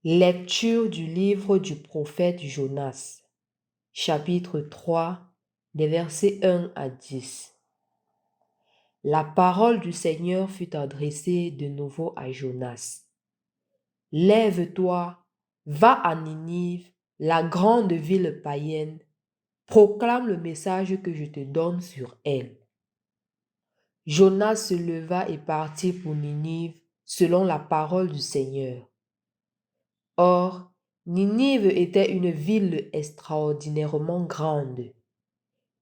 Lecture du livre du prophète Jonas, chapitre 3, des versets 1 à 10. La parole du Seigneur fut adressée de nouveau à Jonas. Lève-toi, va à Ninive, la grande ville païenne, proclame le message que je te donne sur elle. Jonas se leva et partit pour Ninive selon la parole du Seigneur. Or, Ninive était une ville extraordinairement grande.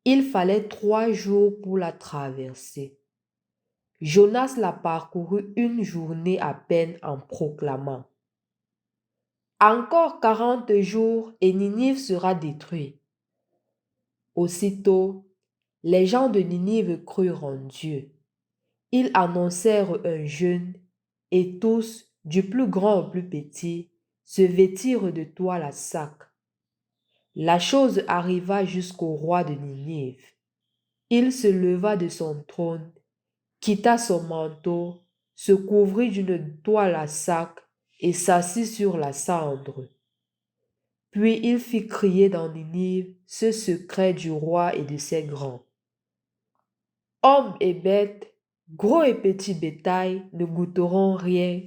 Il fallait 3 jours pour la traverser. Jonas la parcourut une journée à peine en proclamant: Encore 40 jours et Ninive sera détruite. Aussitôt, les gens de Ninive crurent en Dieu. Ils annoncèrent un jeûne et tous, du plus grand au plus petit, se vêtirent de toile à sac. La chose arriva jusqu'au roi de Ninive. Il se leva de son trône, quitta son manteau, se couvrit d'une toile à sac et s'assit sur la cendre. Puis il fit crier dans Ninive ce secret du roi et de ses grands. Hommes et bêtes, gros et petits bétail ne goûteront rien,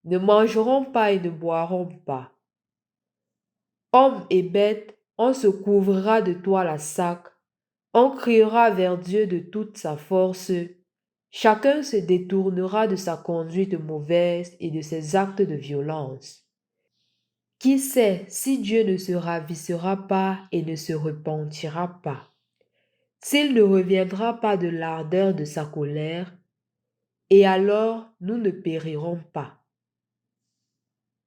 ne mangeront pas et ne boiront pas. Hommes et bêtes, on se couvrira de toile à sac, on criera vers Dieu de toute sa force. Chacun se détournera de sa conduite mauvaise et de ses actes de violence. Qui sait si Dieu ne se ravissera pas et ne se repentira pas, s'il ne reviendra pas de l'ardeur de sa colère, et alors nous ne périrons pas.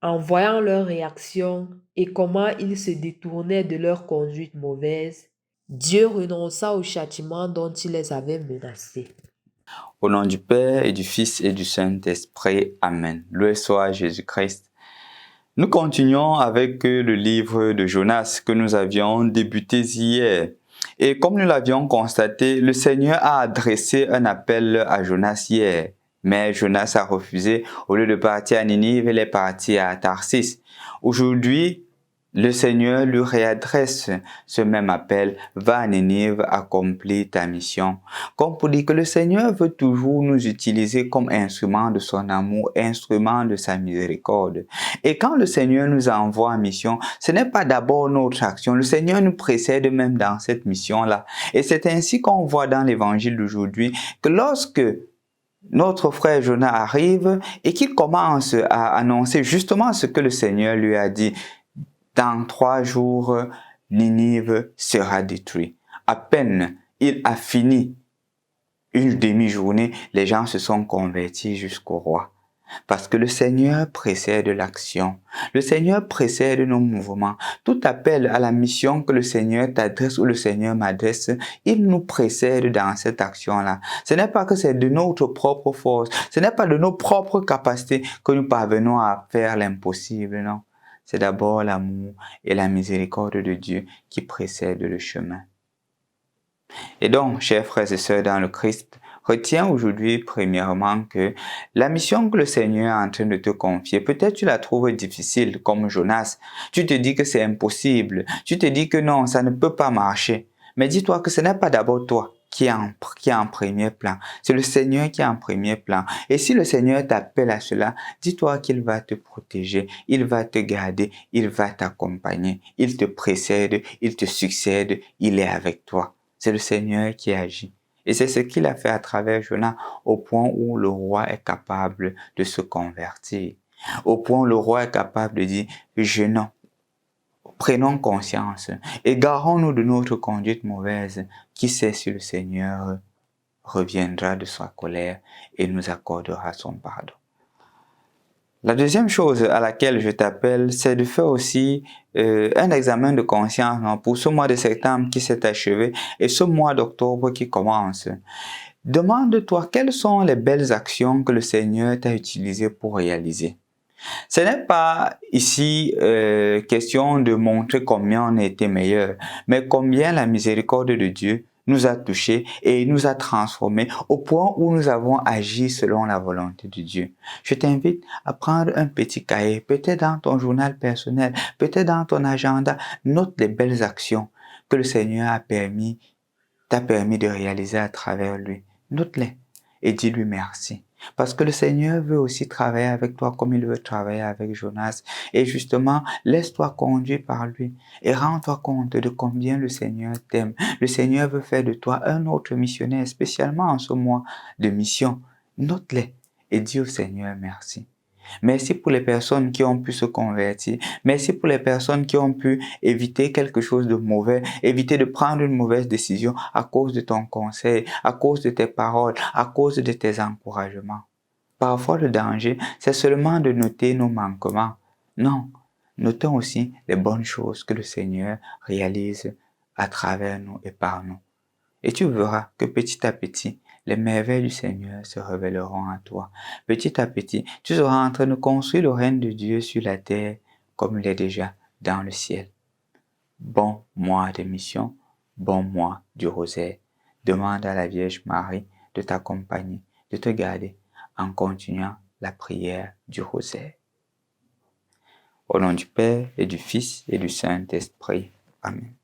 En voyant leur réaction et comment ils se détournaient de leur conduite mauvaise, Dieu renonça au châtiment dont il les avait menacés. Au nom du Père et du Fils et du Saint-Esprit. Amen. Loué soit Jésus-Christ. Nous continuons avec le livre de Jonas que nous avions débuté hier. Et comme nous l'avions constaté, le Seigneur a adressé un appel à Jonas hier. Mais Jonas a refusé. Au lieu de partir à Ninive, il est parti à Tarsis. Aujourd'hui, le Seigneur lui réadresse ce même appel: va à Ninive, accomplis ta mission. Comme pour dire que le Seigneur veut toujours nous utiliser comme instrument de son amour, instrument de sa miséricorde. Et quand le Seigneur nous envoie en mission, ce n'est pas d'abord notre action. Le Seigneur nous précède même dans cette mission-là. Et c'est ainsi qu'on voit dans l'évangile d'aujourd'hui que lorsque notre frère Jonas arrive et qu'il commence à annoncer justement ce que le Seigneur lui a dit: dans 3 jours, Ninive sera détruite. À peine il a fini une demi-journée, les gens se sont convertis jusqu'au roi. Parce que le Seigneur précède l'action. Le Seigneur précède nos mouvements. Tout appel à la mission que le Seigneur t'adresse ou le Seigneur m'adresse, il nous précède dans cette action-là. Ce n'est pas que c'est de notre propre force, ce n'est pas de nos propres capacités que nous parvenons à faire l'impossible, non. C'est d'abord l'amour et la miséricorde de Dieu qui précèdent le chemin. Et donc, chers frères et sœurs dans le Christ, retiens aujourd'hui premièrement que la mission que le Seigneur est en train de te confier, peut-être tu la trouves difficile comme Jonas. Tu te dis que c'est impossible. Tu te dis que non, ça ne peut pas marcher. Mais dis-toi que ce n'est pas d'abord toi qui est en premier plan. C'est le Seigneur qui est en premier plan. Et si le Seigneur t'appelle à cela, dis-toi qu'il va te protéger, il va te garder, il va t'accompagner, il te précède, il te succède, il est avec toi. C'est le Seigneur qui agit. Et c'est ce qu'il a fait à travers Jonas, au point où le roi est capable de se convertir. Au point où le roi est capable de dire: jeûnons, prenons conscience, égarons-nous de notre conduite mauvaise. Qui sait si le Seigneur reviendra de sa colère et nous accordera son pardon. La deuxième chose à laquelle je t'appelle, c'est de faire aussi un examen de conscience pour ce mois de septembre qui s'est achevé et ce mois d'octobre qui commence. Demande-toi quelles sont les belles actions que le Seigneur t'a utilisées pour réaliser. Ce n'est pas ici question de montrer combien on a été meilleur, mais combien la miséricorde de Dieu nous a touchés et nous a transformés au point où nous avons agi selon la volonté de Dieu. Je t'invite à prendre un petit cahier, peut-être dans ton journal personnel, peut-être dans ton agenda, note les belles actions que le Seigneur t'a permis de réaliser à travers lui. Note-les et dis-lui merci. Parce que le Seigneur veut aussi travailler avec toi comme il veut travailler avec Jonas. Et justement, laisse-toi conduire par lui et rends-toi compte de combien le Seigneur t'aime. Le Seigneur veut faire de toi un autre missionnaire, spécialement en ce mois de mission. Note-les et dis au Seigneur merci. Merci pour les personnes qui ont pu se convertir. Merci pour les personnes qui ont pu éviter quelque chose de mauvais, éviter de prendre une mauvaise décision à cause de ton conseil, à cause de tes paroles, à cause de tes encouragements. Parfois, le danger, c'est seulement de noter nos manquements. Non, notons aussi les bonnes choses que le Seigneur réalise à travers nous et par nous. Et tu verras que petit à petit, les merveilles du Seigneur se révéleront à toi. Petit à petit, tu seras en train de construire le règne de Dieu sur la terre comme il est déjà dans le ciel. Bon mois de mission, bon mois du rosaire. Demande à la Vierge Marie de t'accompagner, de te garder en continuant la prière du rosaire. Au nom du Père et du Fils et du Saint-Esprit. Amen.